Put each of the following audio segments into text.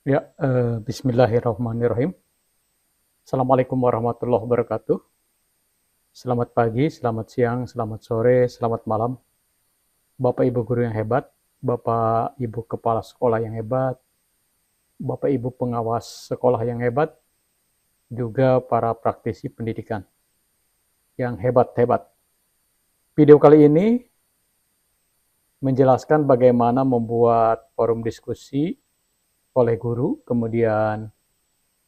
Ya, bismillahirrahmanirrahim. Assalamualaikum warahmatullahi wabarakatuh. Selamat pagi, selamat siang, selamat sore, selamat malam. Bapak Ibu guru yang hebat, Bapak Ibu kepala sekolah yang hebat, Bapak Ibu pengawas sekolah yang hebat, juga para praktisi pendidikan yang hebat-hebat. Video kali ini menjelaskan bagaimana membuat forum diskusi oleh guru, kemudian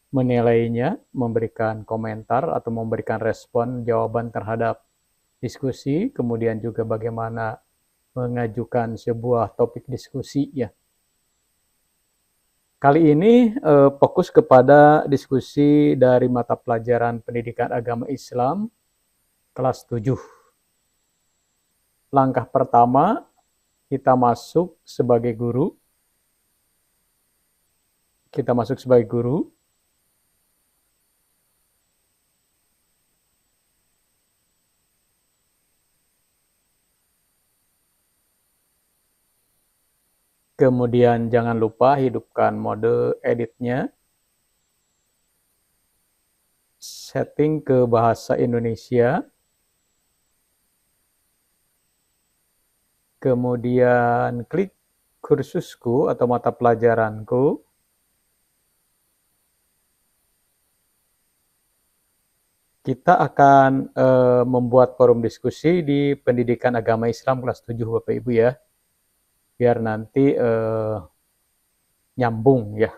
menilainya, memberikan komentar atau memberikan respon jawaban terhadap diskusi, kemudian juga bagaimana mengajukan sebuah topik diskusi ya. Kali ini fokus kepada diskusi dari mata pelajaran Pendidikan Agama Islam kelas 7. Langkah pertama, kita masuk sebagai guru. Kemudian jangan lupa hidupkan mode editnya. Setting ke bahasa Indonesia. Kemudian klik kursusku atau mata pelajaranku. Kita akan membuat forum diskusi di Pendidikan Agama Islam kelas 7 Bapak Ibu ya. Biar nanti nyambung ya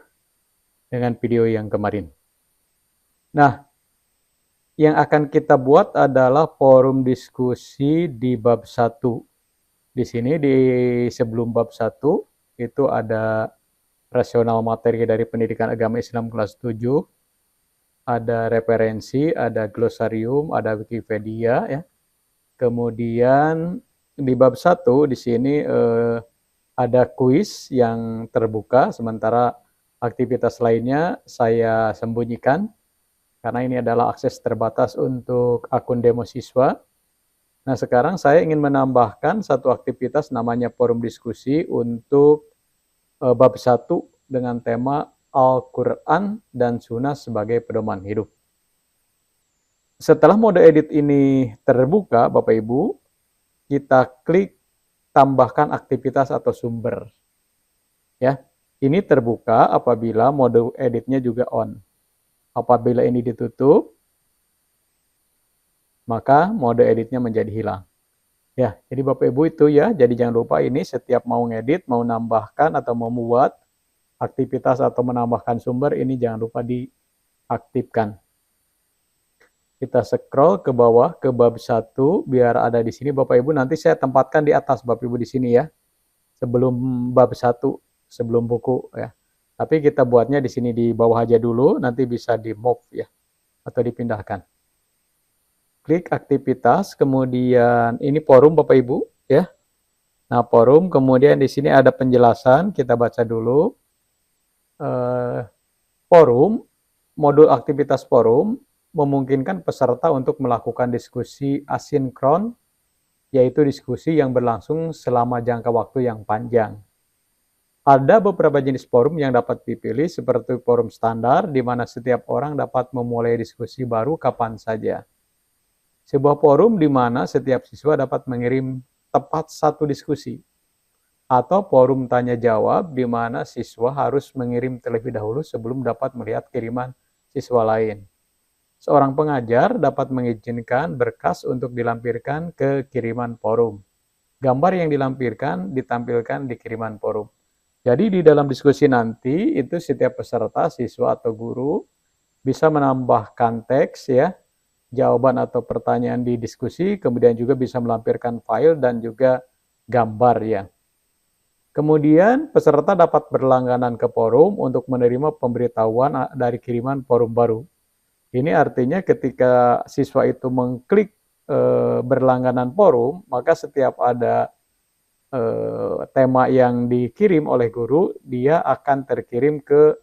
dengan video yang kemarin. Nah, yang akan kita buat adalah forum diskusi di bab 1. Di sini di sebelum bab 1 itu ada rasional materi dari Pendidikan Agama Islam kelas 7, ada referensi, ada glosarium, ada Wikipedia ya. Kemudian di bab 1 di sini ada kuis yang terbuka, sementara aktivitas lainnya saya sembunyikan karena ini adalah akses terbatas untuk akun demo siswa. Nah, sekarang saya ingin menambahkan satu aktivitas namanya forum diskusi untuk bab 1 dengan tema Al-Quran dan Sunnah sebagai pedoman hidup. Setelah mode edit ini terbuka, Bapak Ibu, kita klik tambahkan aktivitas atau sumber. Ya, ini terbuka apabila mode editnya juga on. Apabila ini ditutup, maka mode editnya menjadi hilang. Ya, jadi Bapak Ibu itu ya, jadi jangan lupa ini setiap mau ngedit, mau nambahkan atau mau membuat aktivitas atau menambahkan sumber, ini jangan lupa diaktifkan. Kita scroll ke bawah ke bab 1 biar ada di sini Bapak Ibu, nanti saya tempatkan di atas Bapak Ibu di sini ya. Sebelum bab 1, sebelum buku ya. Tapi kita buatnya di sini di bawah aja dulu, nanti bisa di move ya atau dipindahkan. Klik aktivitas, kemudian ini forum Bapak Ibu ya. Nah, forum, kemudian di sini ada penjelasan, kita baca dulu. Forum, modul aktivitas forum memungkinkan peserta untuk melakukan diskusi asinkron, yaitu diskusi yang berlangsung selama jangka waktu yang panjang. Ada beberapa jenis forum yang dapat dipilih seperti forum standar, di mana setiap orang dapat memulai diskusi baru kapan saja. Sebuah forum di mana setiap siswa dapat mengirim tepat satu diskusi. Atau forum tanya jawab, di mana siswa harus mengirim terlebih dahulu sebelum dapat melihat kiriman siswa lain. Seorang pengajar dapat mengizinkan berkas untuk dilampirkan ke kiriman forum. Gambar yang dilampirkan ditampilkan di kiriman forum. Jadi di dalam diskusi nanti itu setiap peserta, siswa atau guru bisa menambahkan teks ya, jawaban atau pertanyaan di diskusi, kemudian juga bisa melampirkan file dan juga gambar ya. Kemudian peserta dapat berlangganan ke forum untuk menerima pemberitahuan dari kiriman forum baru. Ini artinya ketika siswa itu mengklik berlangganan forum, maka setiap ada tema yang dikirim oleh guru, dia akan terkirim ke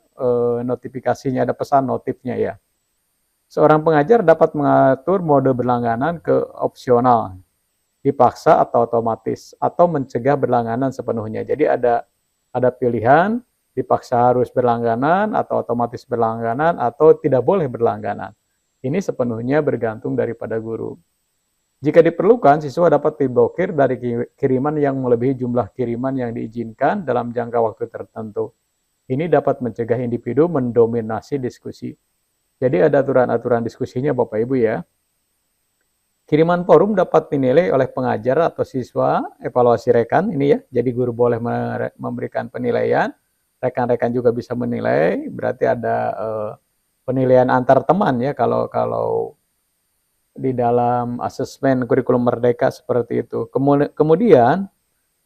notifikasinya, ada pesan notifnya ya. Seorang pengajar dapat mengatur mode berlangganan ke opsional, dipaksa atau otomatis, atau mencegah berlangganan sepenuhnya. Jadi ada pilihan dipaksa harus berlangganan atau otomatis berlangganan atau tidak boleh berlangganan. Ini sepenuhnya bergantung daripada guru. Jika diperlukan, siswa dapat diblokir dari kiriman yang melebihi jumlah kiriman yang diizinkan dalam jangka waktu tertentu. Ini dapat mencegah individu mendominasi diskusi. Jadi ada aturan-aturan diskusinya Bapak Ibu ya. Kiriman forum dapat dinilai oleh pengajar atau siswa, evaluasi rekan ini ya. Jadi guru boleh memberikan penilaian, rekan-rekan juga bisa menilai, berarti ada penilaian antar teman ya kalau di dalam asesmen kurikulum merdeka seperti itu. Kemudian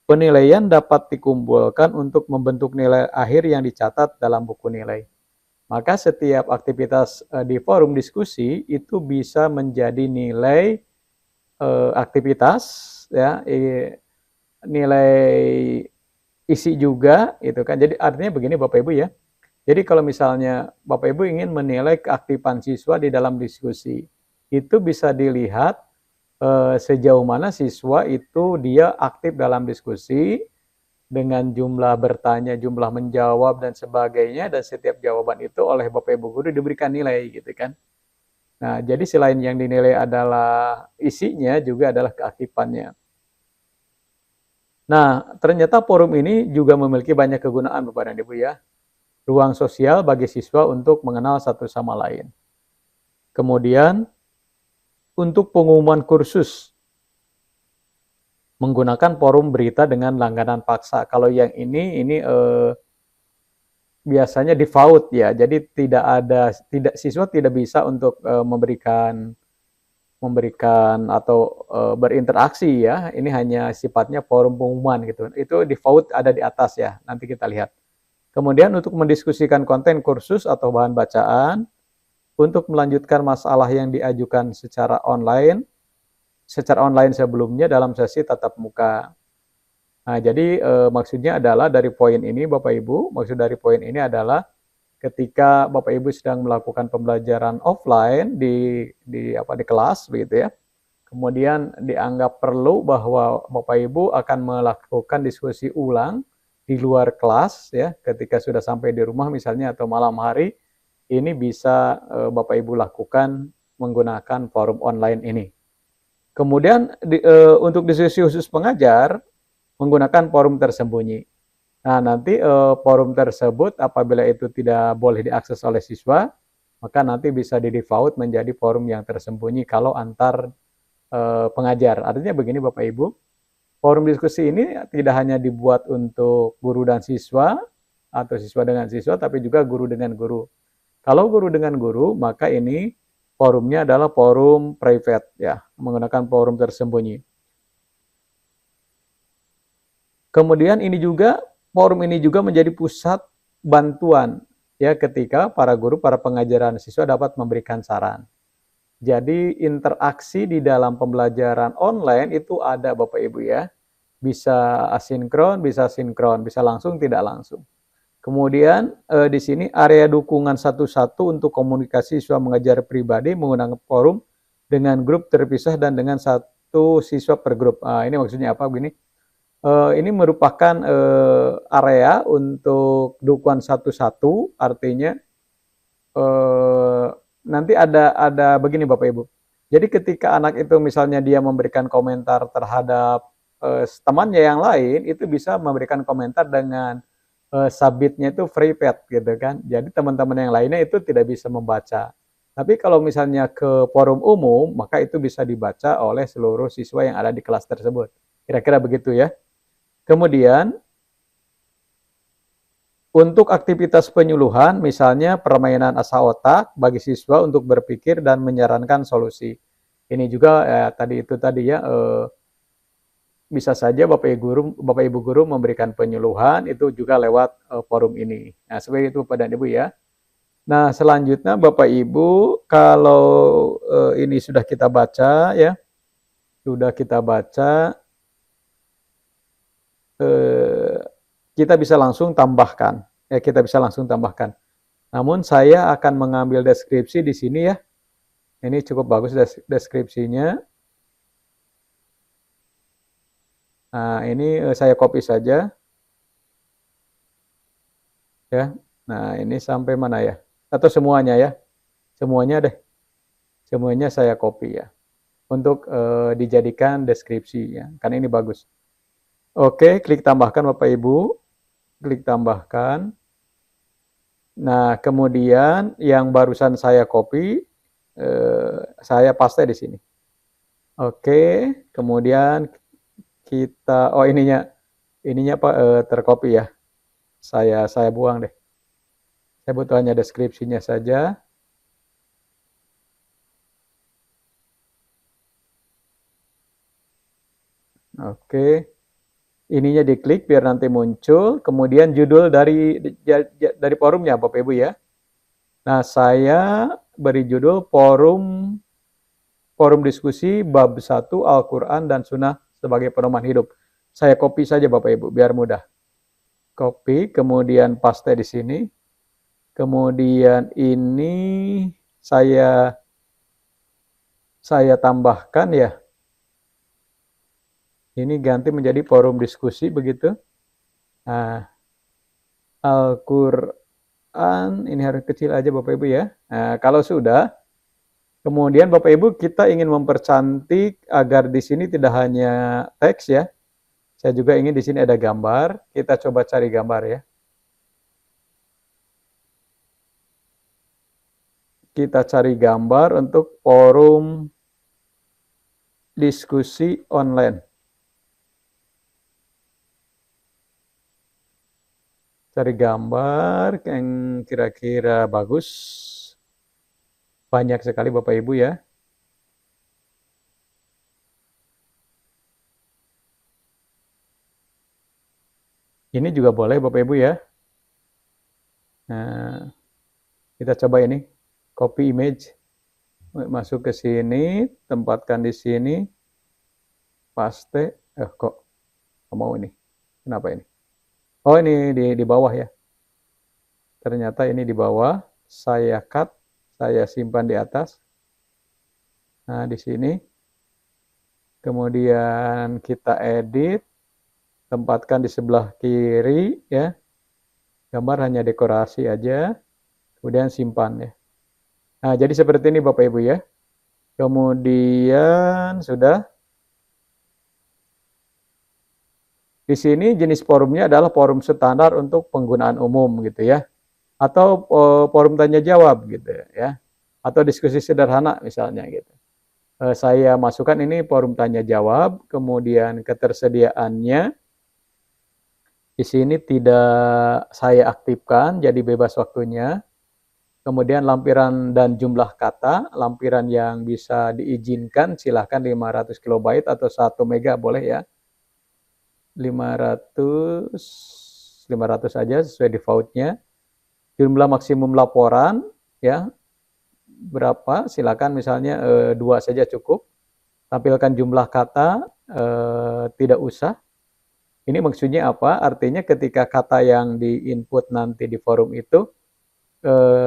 penilaian dapat dikumpulkan untuk membentuk nilai akhir yang dicatat dalam buku nilai. Maka setiap aktivitas di forum diskusi itu bisa menjadi nilai aktivitas ya, nilai isi juga itu kan. Jadi artinya begini Bapak Ibu ya. Jadi kalau misalnya Bapak Ibu ingin menilai keaktifan siswa di dalam diskusi, itu bisa dilihat sejauh mana siswa itu dia aktif dalam diskusi dengan jumlah bertanya, jumlah menjawab dan sebagainya, dan setiap jawaban itu oleh Bapak Ibu guru diberikan nilai gitu kan. Nah, jadi selain yang dinilai adalah isinya juga adalah keaktifannya. Nah, ternyata forum ini juga memiliki banyak kegunaan Bapak dan Ibu ya. Ruang sosial bagi siswa untuk mengenal satu sama lain. Kemudian untuk pengumuman kursus menggunakan forum berita dengan langganan paksa. Kalau yang ini biasanya default ya. Jadi siswa tidak bisa untuk memberikan atau berinteraksi ya. Ini hanya sifatnya forum pengumuman gitu. Itu default ada di atas ya. Nanti kita lihat. Kemudian untuk mendiskusikan konten kursus atau bahan bacaan, untuk melanjutkan masalah yang diajukan secara online sebelumnya dalam sesi tatap muka. Nah, jadi maksudnya adalah dari poin ini Bapak Ibu, maksud dari poin ini adalah ketika Bapak Ibu sedang melakukan pembelajaran offline di kelas begitu ya. Kemudian dianggap perlu bahwa Bapak Ibu akan melakukan diskusi ulang di luar kelas ya, ketika sudah sampai di rumah misalnya atau malam hari. Ini bisa Bapak Ibu lakukan menggunakan forum online ini. Kemudian untuk diskusi khusus pengajar menggunakan forum tersembunyi. Nah, nanti forum tersebut apabila itu tidak boleh diakses oleh siswa, maka nanti bisa di default menjadi forum yang tersembunyi kalau antar pengajar. Artinya begini Bapak Ibu, forum diskusi ini tidak hanya dibuat untuk guru dan siswa atau siswa dengan siswa, tapi juga guru dengan guru. Kalau guru dengan guru, maka ini forumnya adalah forum private ya, menggunakan forum tersembunyi. Kemudian forum ini juga menjadi pusat bantuan ya, ketika para guru, para pengajar dan siswa dapat memberikan saran. Jadi interaksi di dalam pembelajaran online itu ada Bapak Ibu ya. Bisa asinkron, bisa sinkron, bisa langsung, tidak langsung. Kemudian di sini area dukungan satu-satu untuk komunikasi siswa mengajar pribadi menggunakan forum dengan grup terpisah dan dengan satu siswa per grup. Ini maksudnya apa begini? Ini merupakan area untuk dukungan satu-satu, artinya nanti ada begini Bapak Ibu. Jadi ketika anak itu misalnya dia memberikan komentar terhadap temannya yang lain, itu bisa memberikan komentar dengan submitnya itu private gitu kan. Jadi teman-teman yang lainnya itu tidak bisa membaca. Tapi kalau misalnya ke forum umum, maka itu bisa dibaca oleh seluruh siswa yang ada di kelas tersebut. Kira-kira begitu ya. Kemudian untuk aktivitas penyuluhan, misalnya permainan asa otak bagi siswa untuk berpikir dan menyarankan solusi. Ini juga tadi ya, bisa saja Bapak Ibu guru memberikan penyuluhan itu juga lewat forum ini. Nah, seperti itu Bapak dan Ibu ya. Nah, selanjutnya Bapak Ibu, kalau ini sudah kita baca ya, kita bisa langsung tambahkan. Namun saya akan mengambil deskripsi di sini ya. Ini cukup bagus deskripsinya. Nah, ini saya copy saja. ya. Nah, ini sampai mana ya? Atau semuanya ya? Semuanya deh. Semuanya saya copy ya. Untuk dijadikan deskripsi ya. Karena ini bagus. Oke, klik tambahkan Bapak Ibu. Klik tambahkan. Nah, kemudian yang barusan saya copy, saya paste di sini. Oke, kemudian kita, oh ininya Pak tercopy ya. Saya buang deh. Saya butuh hanya deskripsinya saja. Oke. Ininya diklik biar nanti muncul, kemudian judul dari forumnya Bapak Ibu ya. Nah, saya beri judul forum diskusi bab 1 Al-Qur'an dan Sunnah sebagai pedoman hidup. Saya copy saja Bapak Ibu biar mudah. Copy, kemudian paste di sini. Kemudian ini saya tambahkan ya. Ini ganti menjadi forum diskusi begitu. Nah, Al-Qur'an ini harus kecil aja Bapak Ibu ya. Nah, kalau sudah, kemudian Bapak Ibu kita ingin mempercantik agar di sini tidak hanya teks ya. Saya juga ingin di sini ada gambar. Kita coba cari gambar ya. Kita cari gambar untuk forum diskusi online. Cari gambar yang kira-kira bagus. Banyak sekali Bapak Ibu ya. Ini juga boleh Bapak Ibu ya. Nah, kita coba ini. Copy image. Masuk ke sini, tempatkan di sini. Paste. Kok mau ini? Kenapa ini? Oh, ini di bawah ya. Ternyata ini di bawah. Saya cut, saya simpan di atas. Nah, di sini. Kemudian kita edit. Tempatkan di sebelah kiri ya. Gambar hanya dekorasi aja. Kemudian simpan ya. Nah, jadi seperti ini Bapak Ibu ya. Kemudian sudah. Di sini jenis forumnya adalah forum standar untuk penggunaan umum gitu ya. Atau forum tanya jawab gitu ya. Atau diskusi sederhana misalnya gitu. Saya masukkan ini forum tanya jawab, kemudian ketersediaannya di sini tidak saya aktifkan, jadi bebas waktunya. Kemudian lampiran dan jumlah kata, lampiran yang bisa diizinkan silahkan 500 KB atau 1 mega boleh ya. 500 aja sesuai defaultnya. Jumlah maksimum laporan ya. Berapa? Silakan misalnya 2 saja cukup. Tampilkan jumlah kata tidak usah. Ini maksudnya apa? Artinya ketika kata yang di-input nanti di forum itu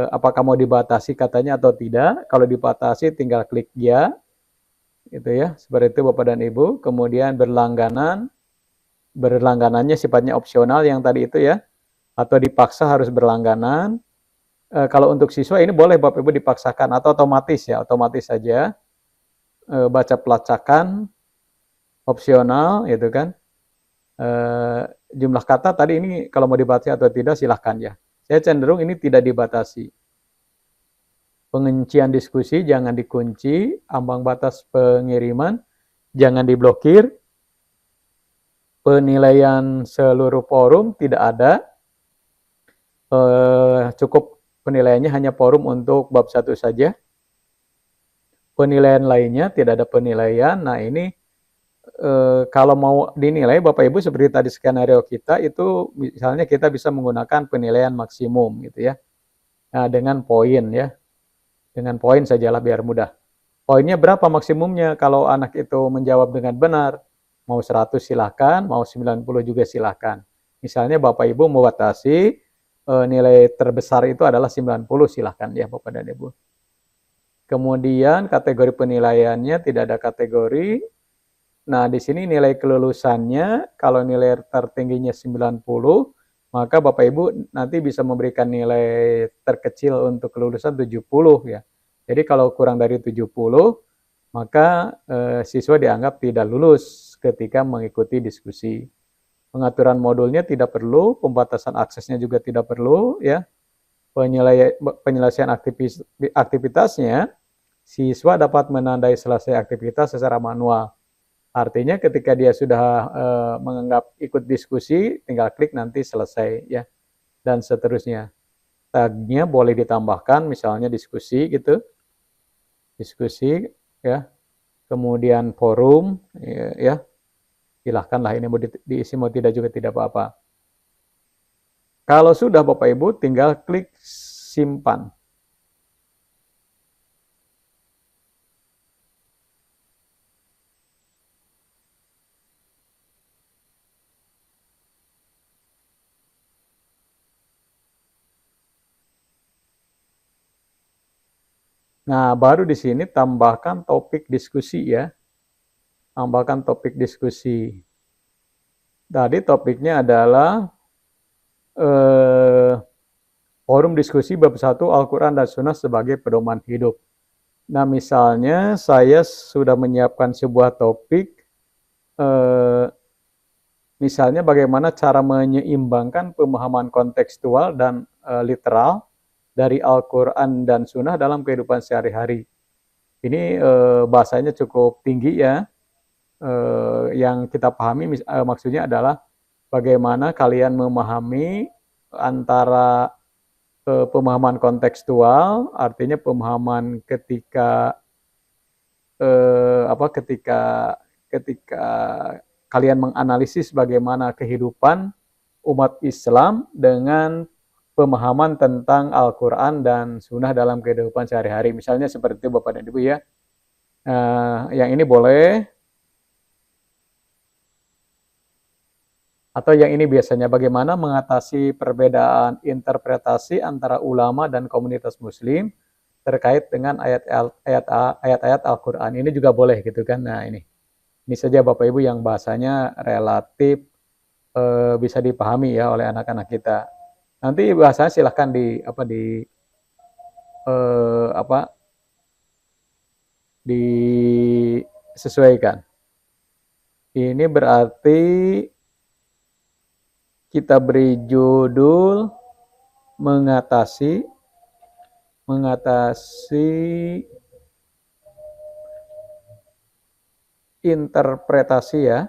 apakah mau dibatasi katanya atau tidak. Kalau dibatasi tinggal klik ya. Gitu ya. Seperti itu Bapak dan Ibu. Kemudian berlangganannya sifatnya opsional yang tadi itu ya. Atau dipaksa harus berlangganan. Kalau untuk siswa ini boleh Bapak Ibu dipaksakan atau otomatis ya. Otomatis saja. Baca pelacakan opsional gitu kan. Jumlah kata tadi ini kalau mau dibatasi atau tidak silahkan ya. Saya cenderung ini tidak dibatasi. Penguncian diskusi jangan dikunci, ambang batas pengiriman jangan diblokir, penilaian seluruh forum tidak ada, cukup penilaiannya hanya forum untuk bab 1 saja. Penilaian lainnya tidak ada penilaian. Nah ini kalau mau dinilai Bapak Ibu seperti tadi skenario kita itu misalnya kita bisa menggunakan penilaian maksimum gitu ya. Nah, dengan poin ya. Dengan poin sajalah biar mudah. Poinnya berapa maksimumnya kalau anak itu menjawab dengan benar? Mau 100 silahkan, mau 90 juga silahkan. Misalnya Bapak Ibu membatasi nilai terbesar itu adalah 90 silahkan ya Bapak dan Ibu. Kemudian kategori penilaiannya tidak ada kategori. Nah, di sini nilai kelulusannya, kalau nilai tertingginya 90, maka Bapak Ibu nanti bisa memberikan nilai terkecil untuk kelulusan 70 ya. Jadi kalau kurang dari 70, maka siswa dianggap tidak lulus ketika mengikuti diskusi. Pengaturan modulnya tidak perlu, pembatasan aksesnya juga tidak perlu ya. Penyelesaian aktivitasnya, siswa dapat menandai selesai aktivitas secara manual. Artinya ketika dia sudah menganggap ikut diskusi, tinggal klik nanti selesai ya, dan seterusnya. Tagnya boleh ditambahkan, misalnya diskusi gitu, diskusi ya, kemudian forum ya, silahkanlah ini mau diisi mau tidak juga tidak apa-apa. Kalau sudah Bapak Ibu tinggal klik simpan. Nah, baru di sini tambahkan topik diskusi ya. Tambahkan topik diskusi. Tadi topiknya adalah forum diskusi bab 1 Al-Quran dan Sunnah sebagai pedoman hidup. Nah, misalnya saya sudah menyiapkan sebuah topik, misalnya bagaimana cara menyeimbangkan pemahaman kontekstual dan literal dari Al-Quran dan Sunnah dalam kehidupan sehari-hari. Ini bahasanya cukup tinggi ya. Yang kita pahami maksudnya adalah bagaimana kalian memahami antara pemahaman kontekstual, artinya pemahaman ketika ketika kalian menganalisis bagaimana kehidupan umat Islam dengan pemahaman tentang Al-Quran dan Sunnah dalam kehidupan sehari-hari. Misalnya seperti itu Bapak dan Ibu ya. Yang ini boleh. Atau yang ini biasanya bagaimana mengatasi perbedaan interpretasi antara ulama dan komunitas muslim terkait dengan ayat-ayat Al-Quran. Ini juga boleh gitu kan. Nah ini saja Bapak Ibu yang bahasanya relatif bisa dipahami ya oleh anak-anak kita. Nanti bahasanya silahkan disesuaikan. Ini berarti kita beri judul mengatasi interpretasi ya.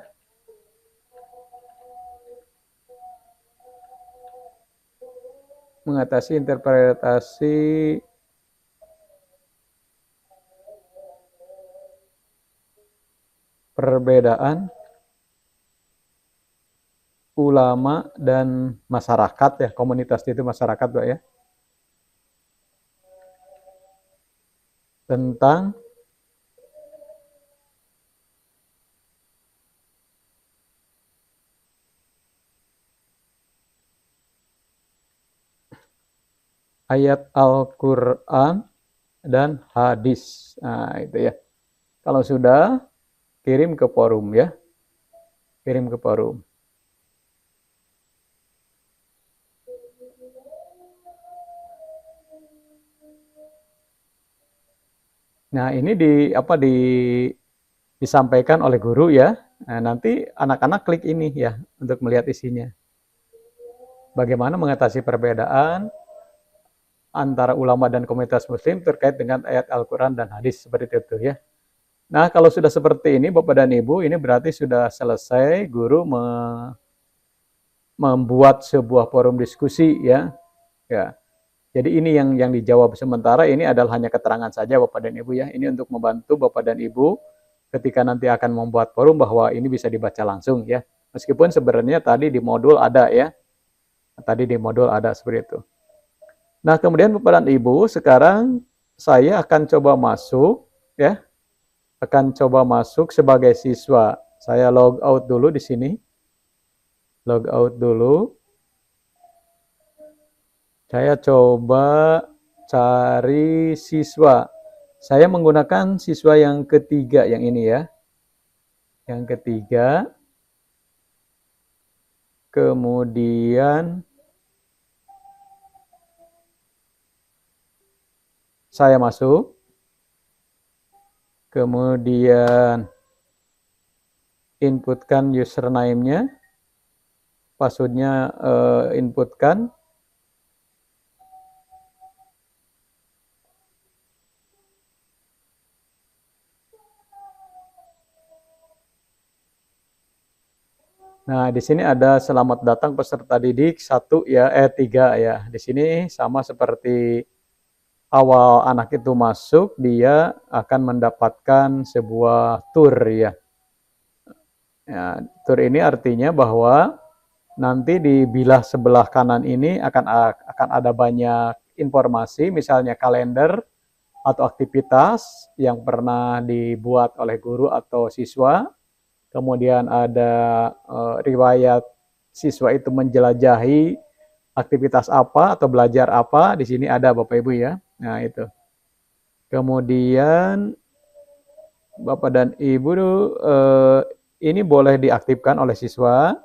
Mengatasi interpretasi perbedaan ulama dan masyarakat ya, komunitas itu masyarakat Pak ya. Tentang ayat Al-Quran dan hadis. Nah itu ya. Kalau sudah, kirim ke forum ya. Kirim ke forum. Nah, ini disampaikan oleh guru ya. Nah, nanti anak-anak klik ini ya untuk melihat isinya. Bagaimana mengatasi perbedaan antara ulama dan komunitas muslim terkait dengan ayat Al-Quran dan hadis seperti itu ya. Nah, kalau sudah seperti ini Bapak dan Ibu, ini berarti sudah selesai guru membuat sebuah forum diskusi ya. Ya. Jadi ini yang dijawab sementara ini adalah hanya keterangan saja Bapak dan Ibu ya. Ini untuk membantu Bapak dan Ibu ketika nanti akan membuat forum bahwa ini bisa dibaca langsung ya. Meskipun sebenarnya tadi di modul ada ya. Tadi di modul ada seperti itu. Nah, kemudian Bapak dan Ibu, sekarang saya akan coba masuk ya. Akan coba masuk sebagai siswa. Saya log out dulu di sini. Log out dulu. Saya coba cari siswa. Saya menggunakan siswa yang ketiga, yang ini ya. Yang ketiga. Kemudian saya masuk, kemudian inputkan username-nya, password-nya inputkan, nah, di sini ada selamat datang peserta didik 1 ya, 3 ya. Di sini sama seperti awal anak itu masuk, dia akan mendapatkan sebuah tour ya. Ya, tour ini artinya bahwa nanti di bilah sebelah kanan ini akan ada banyak informasi, misalnya kalender atau aktivitas yang pernah dibuat oleh guru atau siswa. Kemudian ada riwayat siswa itu menjelajahi aktivitas apa atau belajar apa, di sini ada Bapak Ibu ya. Nah, itu. Kemudian Bapak dan Ibu ini boleh diaktifkan oleh siswa.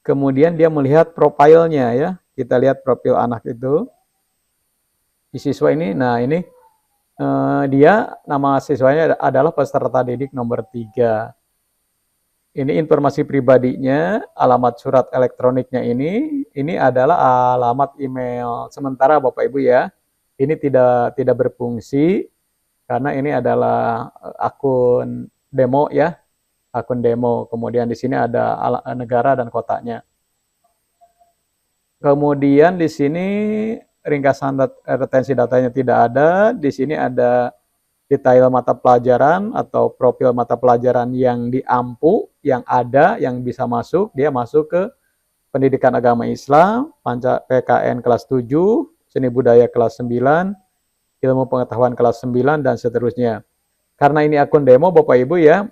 Kemudian dia melihat profilnya ya. Kita lihat profil anak itu. Di siswa ini, nah ini dia nama siswanya adalah peserta didik nomor 3. Ini informasi pribadinya, alamat surat elektroniknya ini adalah alamat email sementara Bapak Ibu ya. Ini tidak berfungsi karena ini adalah akun demo ya, akun demo. Kemudian di sini ada negara dan kotanya. Kemudian di sini ringkasan retensi datanya tidak ada. Di sini ada detail mata pelajaran atau profil mata pelajaran yang diampu, yang ada, yang bisa masuk. Dia masuk ke pendidikan agama Islam, PKN kelas 7, seni budaya kelas 9, ilmu pengetahuan kelas 9, dan seterusnya. Karena ini akun demo Bapak Ibu ya,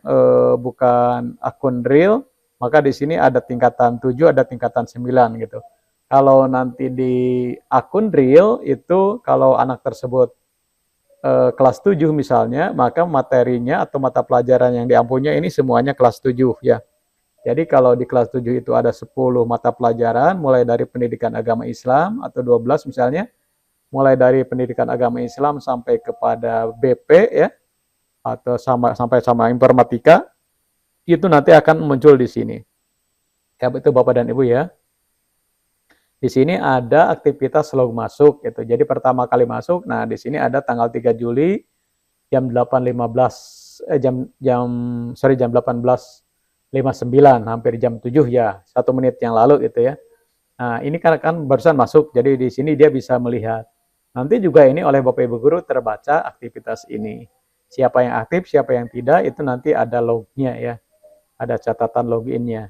bukan akun real, maka di sini ada tingkatan 7, ada tingkatan 9 gitu. Kalau nanti di akun real itu kalau anak tersebut kelas 7 misalnya, maka materinya atau mata pelajaran yang diampunya ini semuanya kelas 7 ya. Jadi kalau di kelas 7 itu ada 10 mata pelajaran, mulai dari pendidikan agama Islam atau 12 misalnya, mulai dari pendidikan agama Islam sampai kepada BP ya, atau sampai sama informatika, itu nanti akan muncul di sini. Ya, itu Bapak dan Ibu ya. Di sini ada aktivitas log masuk gitu. Jadi pertama kali masuk, nah di sini ada tanggal 3 Juli jam 8.15 jam 18.59, hampir jam 7 ya, 1 menit yang lalu gitu ya. Nah, ini kan barusan masuk. Jadi di sini dia bisa melihat. Nanti juga ini oleh Bapak Ibu guru terbaca aktivitas ini. Siapa yang aktif, siapa yang tidak, itu nanti ada lognya ya. Ada catatan loginnya.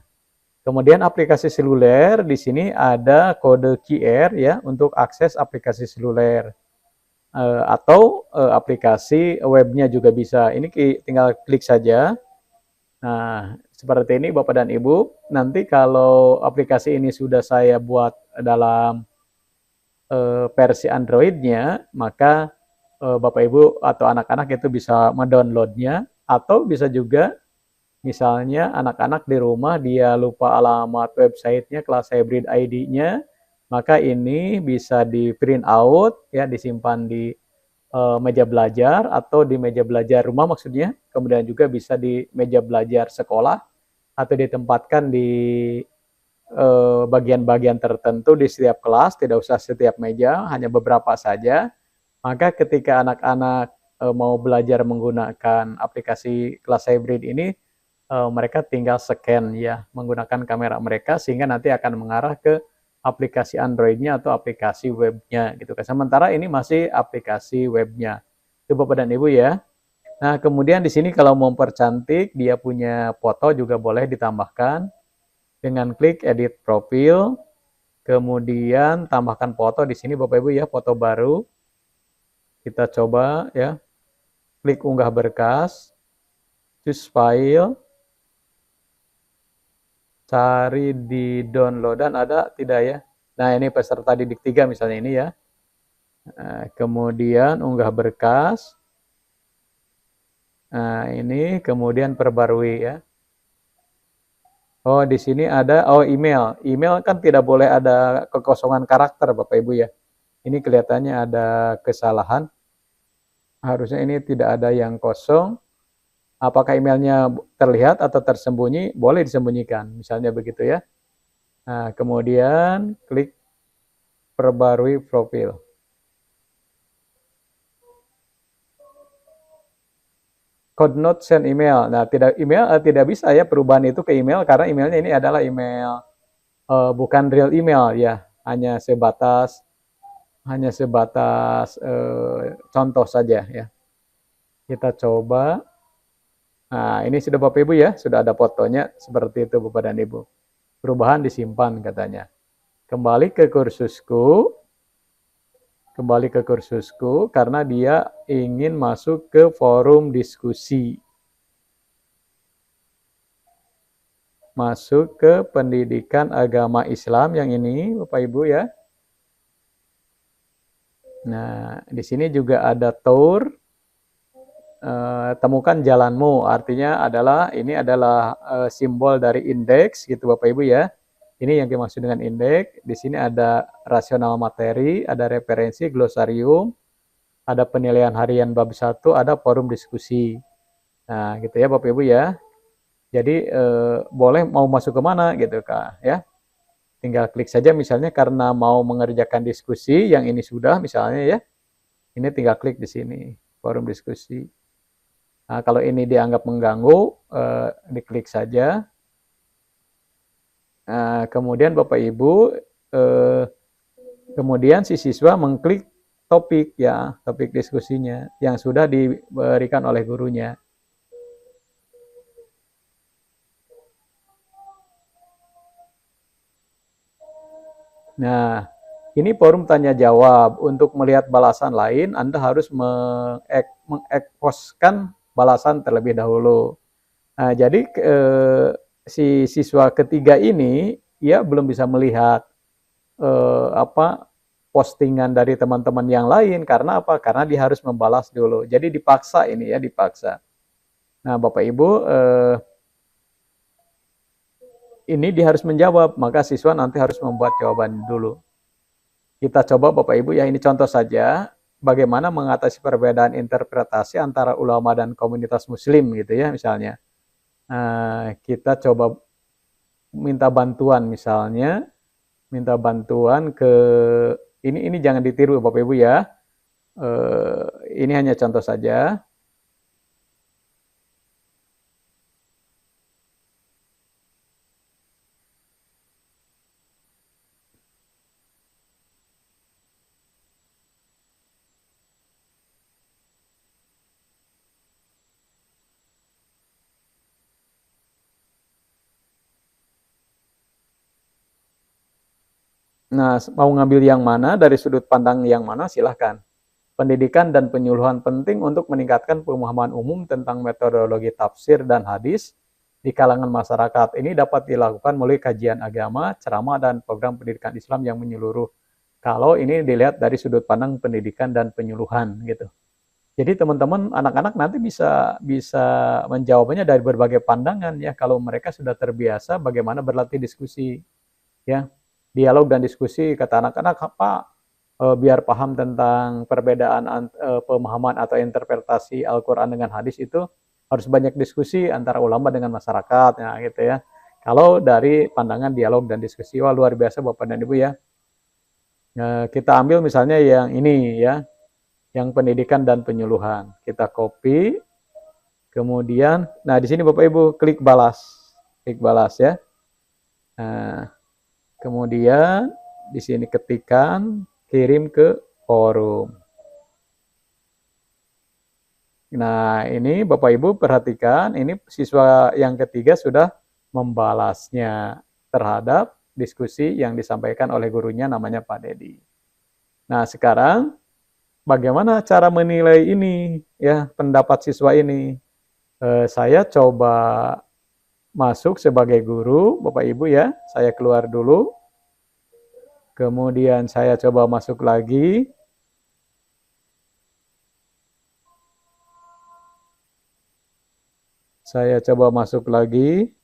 Kemudian aplikasi seluler, di sini ada kode QR ya untuk akses aplikasi seluler. Atau aplikasi webnya juga bisa. Ini tinggal klik saja. Nah, seperti ini Bapak dan Ibu. Nanti kalau aplikasi ini sudah saya buat dalam versi Android-nya, maka Bapak Ibu atau anak-anak itu bisa mendownloadnya, atau bisa juga misalnya anak-anak di rumah dia lupa alamat websitenya, kelas hybrid ID-nya, maka ini bisa di print out ya, disimpan di meja belajar atau di meja belajar rumah maksudnya, kemudian juga bisa di meja belajar sekolah atau ditempatkan di bagian-bagian tertentu di setiap kelas, tidak usah setiap meja, hanya beberapa saja. Maka ketika anak-anak mau belajar menggunakan aplikasi kelas hybrid ini, mereka tinggal scan ya, menggunakan kamera mereka, sehingga nanti akan mengarah ke aplikasi Android-nya atau aplikasi webnya gitu kan. Sementara ini masih aplikasi webnya. Itu Bapak dan Ibu ya. Nah, kemudian di sini kalau mau mempercantik, dia punya foto juga boleh ditambahkan dengan klik edit profil. Kemudian tambahkan foto di sini Bapak Ibu ya, foto baru. Kita coba ya. Klik unggah berkas. Choose file. Cari di downloadan, ada tidak ya? Nah, ini peserta didik 3 misalnya ini ya. Nah, kemudian unggah berkas. Nah, ini kemudian perbarui ya. Oh, di sini ada email. Email kan tidak boleh ada kekosongan karakter Bapak Ibu ya. Ini kelihatannya ada kesalahan. Harusnya ini tidak ada yang kosong. Apakah emailnya terlihat atau tersembunyi? Boleh disembunyikan, misalnya begitu ya. Nah, kemudian klik perbarui profil. Could not send email. Nah, tidak bisa ya perubahan itu ke email karena emailnya ini adalah email bukan real email ya, hanya sebatas contoh saja ya. Kita coba. Nah, ini sudah Bapak Ibu ya, sudah ada fotonya seperti itu Bapak dan Ibu. Perubahan disimpan katanya. Kembali ke kursusku, karena dia ingin masuk ke forum diskusi. Masuk ke pendidikan agama Islam yang ini Bapak Ibu ya. Nah, di sini juga ada tour, temukan jalanmu, artinya ini adalah simbol dari indeks gitu Bapak Ibu ya. Ini yang dimaksud dengan indeks. Di sini ada rasional materi, ada referensi, glosarium, ada penilaian harian bab 1, ada forum diskusi. Nah, gitu ya Bapak Ibu ya. Jadi boleh mau masuk ke mana gitu Kak ya. Tinggal klik saja misalnya karena mau mengerjakan diskusi, yang ini sudah misalnya ya. Ini tinggal klik di sini, forum diskusi. Nah, kalau ini dianggap mengganggu, diklik saja. Nah, kemudian Bapak Ibu, kemudian si siswa mengklik topik ya, topik diskusinya yang sudah diberikan oleh gurunya. Nah, ini forum tanya jawab. Untuk melihat balasan lain, Anda harus mengekposkan balasan terlebih dahulu. Nah, jadi si siswa ketiga ini ia belum bisa melihat postingan dari teman-teman yang lain karena apa? Karena dia harus membalas dulu. Jadi dipaksa ini ya, dipaksa. Nah, Bapak Ibu, ini dia harus menjawab, maka siswa nanti harus membuat jawaban dulu. Kita coba Bapak Ibu ya, ini contoh saja bagaimana mengatasi perbedaan interpretasi antara ulama dan komunitas muslim gitu ya misalnya. Kita coba minta bantuan misalnya, minta bantuan ke ini jangan ditiru Bapak Ibu ya. Ini hanya contoh saja. Nah, mau ngambil yang mana, dari sudut pandang yang mana, silahkan. Pendidikan dan penyuluhan penting untuk meningkatkan pemahaman umum tentang metodologi tafsir dan hadis di kalangan masyarakat. Ini dapat dilakukan melalui kajian agama, ceramah, dan program pendidikan Islam yang menyeluruh. Kalau ini dilihat dari sudut pandang pendidikan dan penyuluhan gitu. Jadi teman-teman anak-anak nanti bisa bisa menjawabnya dari berbagai pandangan ya kalau mereka sudah terbiasa bagaimana berlatih diskusi ya. Dialog dan diskusi kata anak-anak apa biar paham tentang perbedaan pemahaman atau interpretasi Al-Qur'an dengan hadis itu harus banyak diskusi antara ulama dengan masyarakat ya gitu ya. Kalau dari pandangan dialog dan diskusi wah luar biasa Bapak dan Ibu ya. Kita ambil misalnya yang ini ya, yang pendidikan dan penyuluhan. Kita copy, kemudian, nah di sini Bapak Ibu klik balas ya. Nah, kemudian di sini ketikkan kirim ke forum. Nah, ini Bapak Ibu perhatikan, ini siswa yang ketiga sudah membalasnya terhadap diskusi yang disampaikan oleh gurunya namanya Pak Dedi. Nah, sekarang bagaimana cara menilai ini ya pendapat siswa ini? Saya coba masuk sebagai guru, Bapak Ibu ya. Saya keluar dulu. Kemudian saya coba masuk lagi. Saya coba masuk lagi.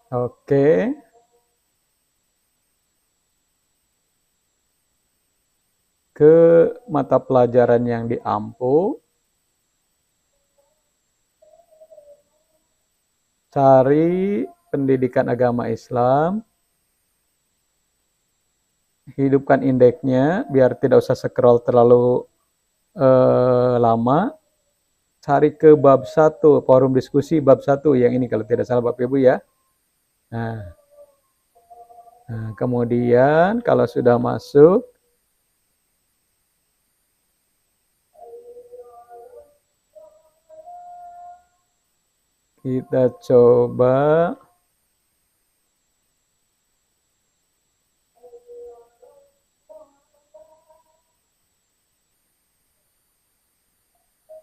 Oke. Ke mata pelajaran yang diampu, cari pendidikan agama Islam, hidupkan indeksnya biar tidak usah scroll terlalu lama. Cari ke bab 1, forum diskusi bab 1 yang ini kalau tidak salah Bapak Ibu ya. Nah, kemudian kalau sudah masuk, kita coba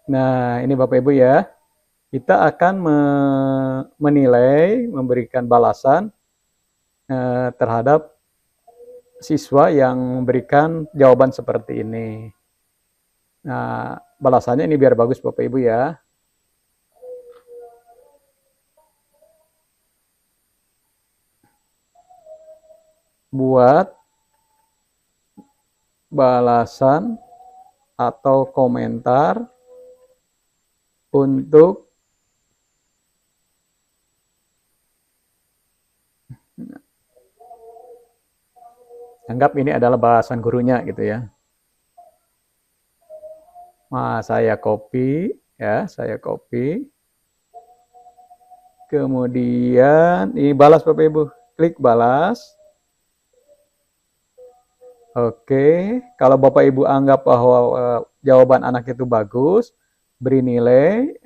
nah, ini Bapak Ibu ya. Kita akan menilai, memberikan balasan terhadap siswa yang memberikan jawaban seperti ini. Nah, balasannya ini biar bagus Bapak Ibu ya. Buat balasan atau komentar untuk anggap ini adalah bahasan gurunya gitu ya. Nah, saya copy ya, saya copy. Kemudian ini balas Bapak Ibu, klik balas. Oke, kalau Bapak Ibu anggap bahwa jawaban anak itu bagus, beri nilai,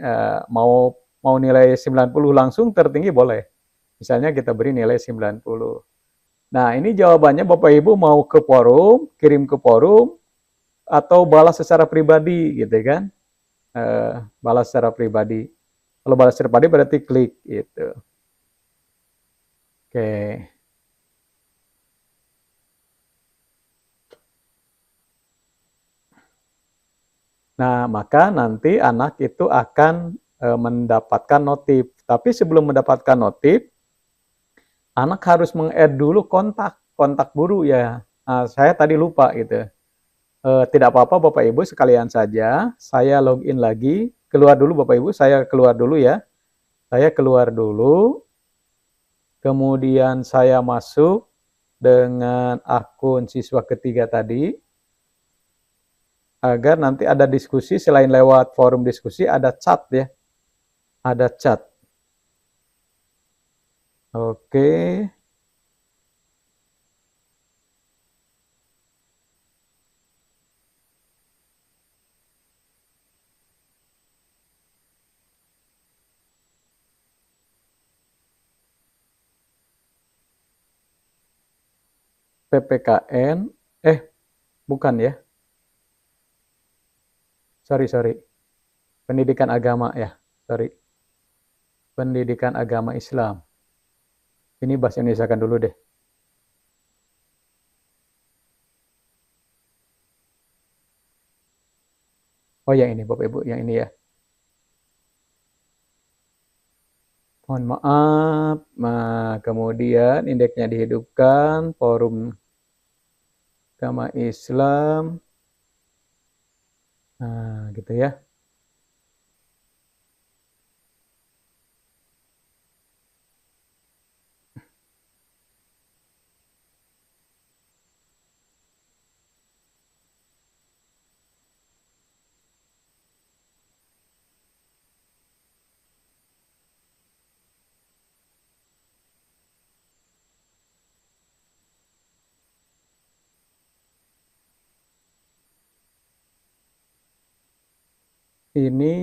mau nilai 90 langsung tertinggi boleh. Misalnya kita beri nilai 90. Nah, ini jawabannya Bapak Ibu mau ke forum, kirim ke forum, atau balas secara pribadi gitu kan. Balas secara pribadi. Kalau balas secara pribadi berarti klik gitu. Oke. Nah, maka nanti anak itu akan mendapatkan notif. Tapi sebelum mendapatkan notif, anak harus meng-add dulu kontak guru ya. Nah, saya tadi lupa gitu. Tidak apa-apa Bapak Ibu sekalian saja, saya login lagi, keluar dulu Bapak Ibu, saya keluar dulu ya. Saya keluar dulu, kemudian saya masuk dengan akun siswa ketiga tadi, agar nanti ada diskusi selain lewat forum diskusi, ada chat ya. Ada chat. Oke. PPKN, bukan ya. Sorry. Pendidikan agama ya, sorry. Pendidikan agama Islam. Ini bahasa Indonesia kan dulu deh. Oh yang ini Bapak Ibu, yang ini ya. Mohon maaf. Nah, kemudian indeksnya dihidupkan, forum agama Islam. Nah, gitu ya. Ini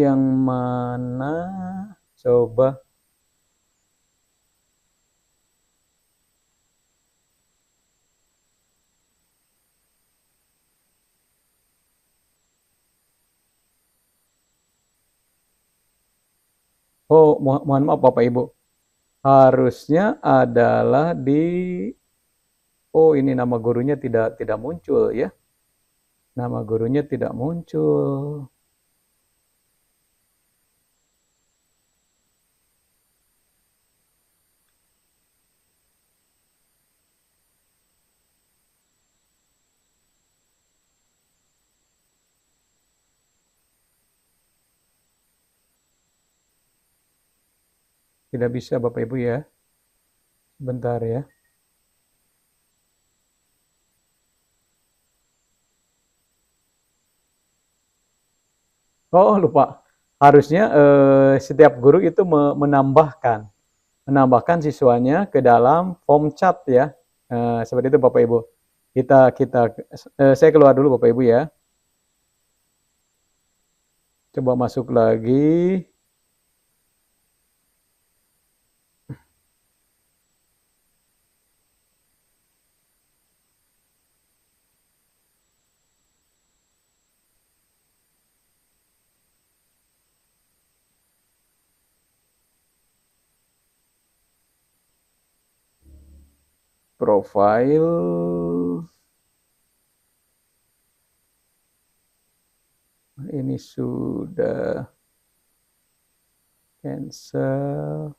yang mana? Coba. Oh, mohon maaf Bapak Ibu. Harusnya adalah di oh ini nama gurunya tidak muncul ya. Nama gurunya tidak muncul. Tidak bisa Bapak Ibu ya. Bentar ya. Oh, lupa. Harusnya setiap guru itu menambahkan siswanya ke dalam form chat ya. Seperti itu Bapak Ibu. Saya keluar dulu Bapak Ibu ya. Coba masuk lagi. Profile. Ini sudah cancel.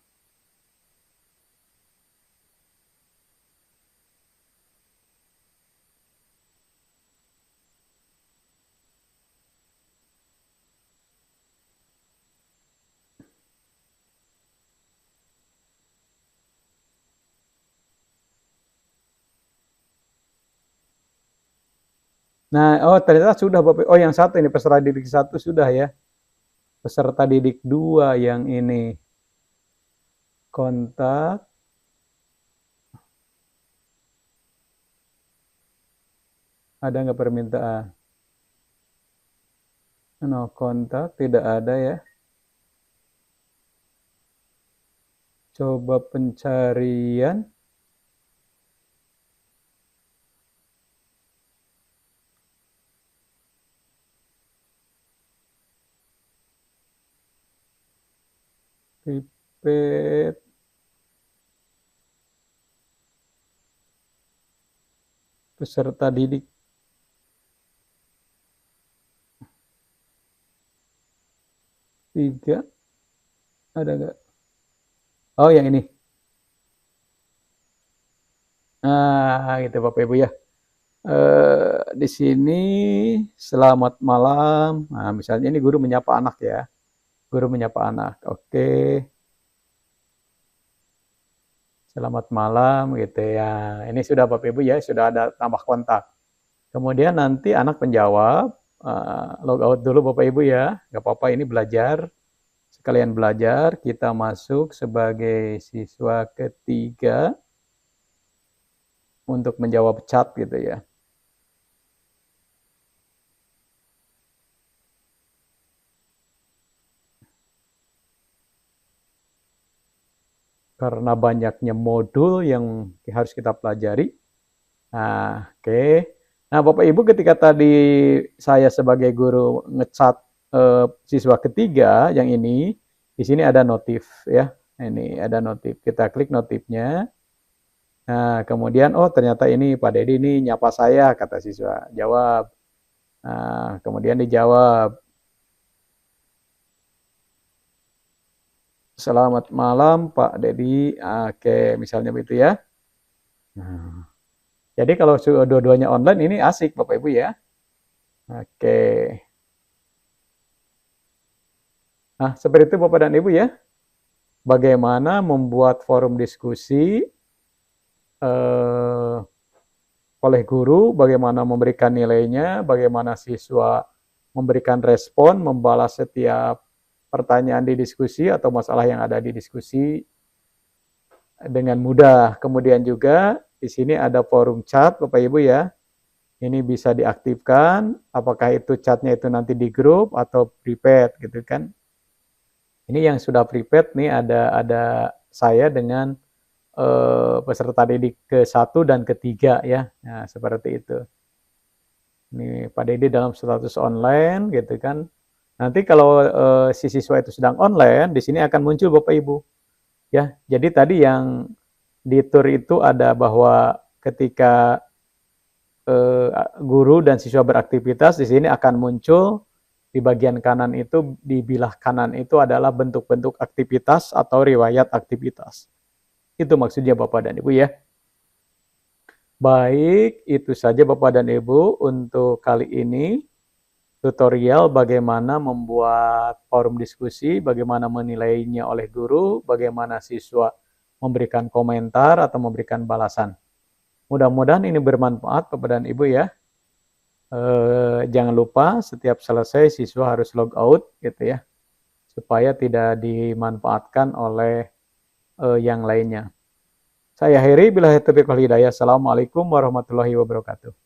Nah, oh ternyata sudah Bapak. Oh, yang satu ini peserta didik 1 sudah ya. Peserta didik 2 yang ini kontak. Ada nggak permintaan? No kontak, tidak ada ya. Coba pencarian. Pipet. Peserta didik. Tiga. Ada nggak? Oh, yang ini. Nah, gitu Bapak Ibu ya. Di sini selamat malam. Nah, misalnya ini guru menyapa anak ya. Guru menyapa anak. Oke. Selamat malam gitu ya. Ini sudah Bapak Ibu ya, sudah ada tambah kontak. Kemudian nanti anak menjawab, log out dulu Bapak Ibu ya. Gak apa-apa ini belajar. Sekalian belajar, kita masuk sebagai siswa ketiga untuk menjawab chat gitu ya. Karena banyaknya modul yang harus kita pelajari. Nah, oke. Nah, Bapak Ibu ketika tadi saya sebagai guru ngecat siswa ketiga yang ini, di sini ada notif ya. Ini ada notif. Kita klik notifnya. Nah, kemudian oh ternyata ini Pak Dedi ini nyapa saya kata siswa. Jawab. Nah, kemudian dijawab. Selamat malam Pak Dedi. Oke, misalnya begitu ya. Nah, jadi kalau dua-duanya online ini asik Bapak Ibu ya. Oke. Nah, seperti itu Bapak dan Ibu ya. Bagaimana membuat forum diskusi oleh guru, bagaimana memberikan nilainya, bagaimana siswa memberikan respon, membalas setiap pertanyaan di diskusi atau masalah yang ada di diskusi dengan mudah. Kemudian juga di sini ada forum chat Bapak Ibu ya. Ini bisa diaktifkan, apakah itu chatnya itu nanti di grup atau private gitu kan. Ini yang sudah private nih ada saya dengan peserta didik ke-1 dan ke-3 ya. Nah, seperti itu. Ini Pak Dedi dalam status online gitu kan. Nanti kalau si siswa itu sedang online, di sini akan muncul Bapak Ibu. Ya, jadi tadi yang di tur itu ada bahwa ketika guru dan siswa beraktivitas, di sini akan muncul di bagian kanan itu, di bilah kanan itu adalah bentuk-bentuk aktivitas atau riwayat aktivitas. Itu maksudnya Bapak dan Ibu ya. Baik, itu saja Bapak dan Ibu untuk kali ini. tutorial bagaimana membuat forum diskusi, bagaimana menilainya oleh guru, bagaimana siswa memberikan komentar atau memberikan balasan. Mudah-mudahan ini bermanfaat kepada Ibu ya. Jangan lupa setiap selesai siswa harus log out gitu ya, supaya tidak dimanfaatkan oleh yang lainnya. Saya akhiri, billahi taufiq wal hidayah. Assalamualaikum warahmatullahi wabarakatuh.